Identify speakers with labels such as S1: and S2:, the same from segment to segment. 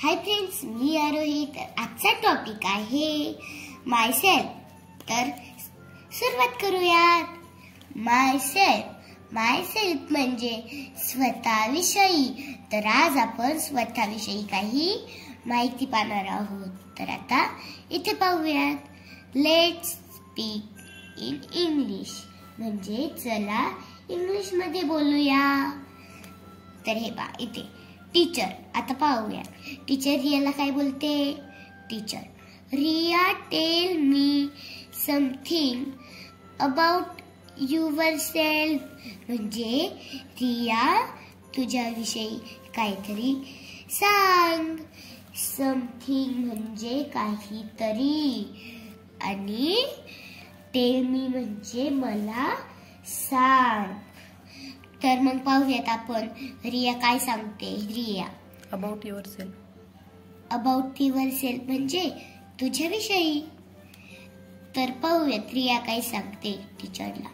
S1: Hi friends, मी आरोही. तर आजचा topic आहे माय सेल्फ. तर सुरुवात करूयात. माय सेल्फ म्हणजे स्वतःविषयी. तर आज आपण स्वतःविषयी काही माहिती पाहणार आहोत. तर आता इथे पाहूयात. लेट्स स्पीक इन इंग्लिश म्हणजे चला इंग्लिश मध्ये बोलूया. तर हे पहा इथे टीचर. आता पाहूया टीचर रियाला काय बोलते. Teacher, Riya tell me something about yourself म्हणजे रिया तुझ्याविषयी काहीतरी सांग. समथिंग म्हणजे काहीतरी आणि टेल मी म्हणजे मला सांग. तर मग पाहूयात आपण रिया काय सांगते. Riya
S2: about yourself.
S1: About yourself म्हणजे तुझ्याविषयी. तर पाहूयात रिया काय सांगते टीचरला.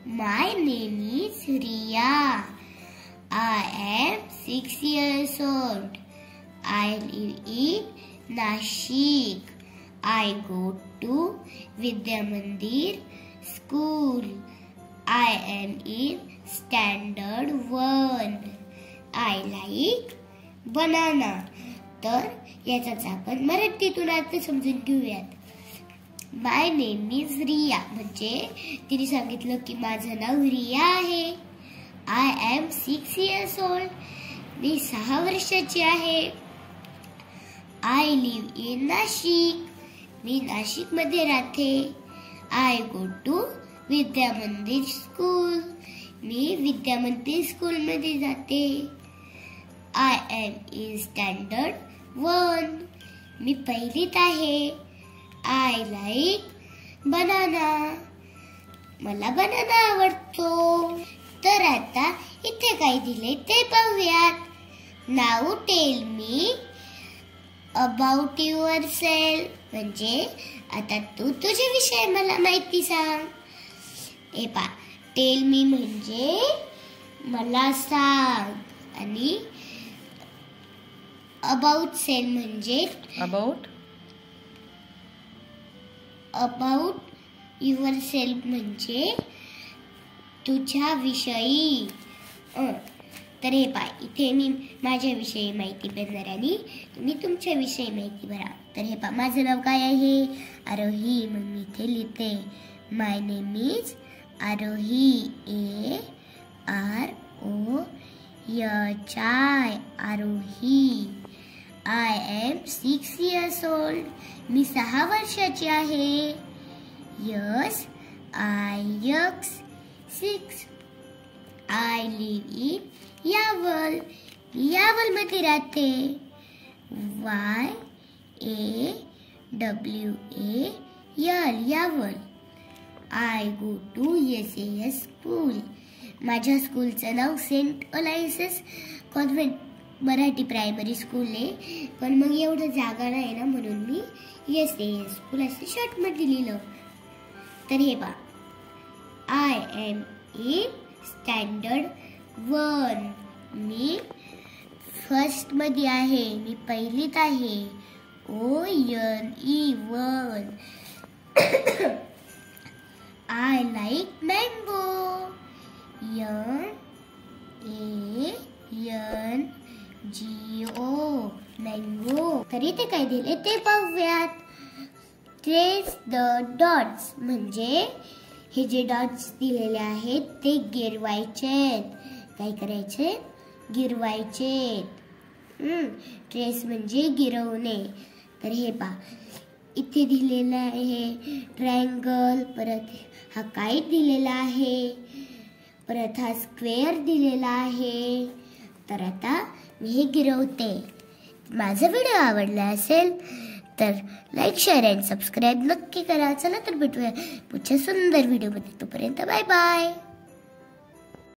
S1: My name is Riya. I am 6 years old. I live in Nashik. I go to Vidya Mandir school. I am in standard 1. I like banana. तर याचाच आपण मराठीतून अर्थ समजून घेऊयात. माय नेम इज रिया म्हणजे तिने सांगितलं की माझं नाव रिया आहे. I am 6 years old. मी 6 वर्षाची आहे. I live in Nashik. मी नाशिक मध्ये राहते. I go to Vidya Mandir school. Me Vidya Mandir school मध्ये जाते. I am in standard 1. मी पहिलीत आहे. I like banana. मला बनाना आवडतो. तर आता इथे काय दिले ते पाहूयात. Now tell me about yourself म्हणजे आता तू तुझ्याविषयी मला माहिती सांग. हे पहा, टेल मी म्हणजे मला सांग आणि अबाउट सेल्फ म्हणजे अबाउट युअर सेल्फ म्हणजे तुझ्याविषयी. तर हे पहा, इथे मी माझ्याविषयी माहिती भरणार आणि तुम्ही तुमच्याविषयी माहिती भरा. तर हे पहा, माझं नाव काय आहे. आरोही. मग मी इथे लिहिते my name is Aarohi. AROHI Aarohi. I am 6 years old. मी 6 वर्षाची आहे. SIX. I live in Yawal. Yawal मध्ये राहते. YAWAL Yawal. I go to SAS school. माझ्या स्कूलचं नाव Saint Alliances convent Marathi primary school आहे. पण मग एवढं जागा नाही ना म्हणून मी SAS स्कूल असं शॉर्ट मध्ये लिहिलं. तर हे पहा, आय एम इन स्टँडर्ड 1. मी फर्स्ट मध्ये आहे. मी पहिलीत आहे. ONE 1. I like mango. MANGO mango. तर इथे काय दिले ते पाहूयात. ट्रेस द डॉट्स म्हणजे हे जे डॉट्स दिलेले आहेत ते गिरवायचे. काय करायचे. गिरवायचे. ट्रेस म्हणजे गिरवणे. तर हे पहा, इथे दिलेला आहे ट्रायंगल. परत हा काईट दिलेला आहे. परत हा स्क्वेअर दिलेला आहे. तर आता मी हे गिरवते. माझा व्हिडिओ आवडला असेल तर लाईक, शेअर अँड सबस्क्राईब नक्की करा. चला तर भेटूया पुढच्या सुंदर व्हिडिओ मध्ये. तोपर्यंत बाय बाय.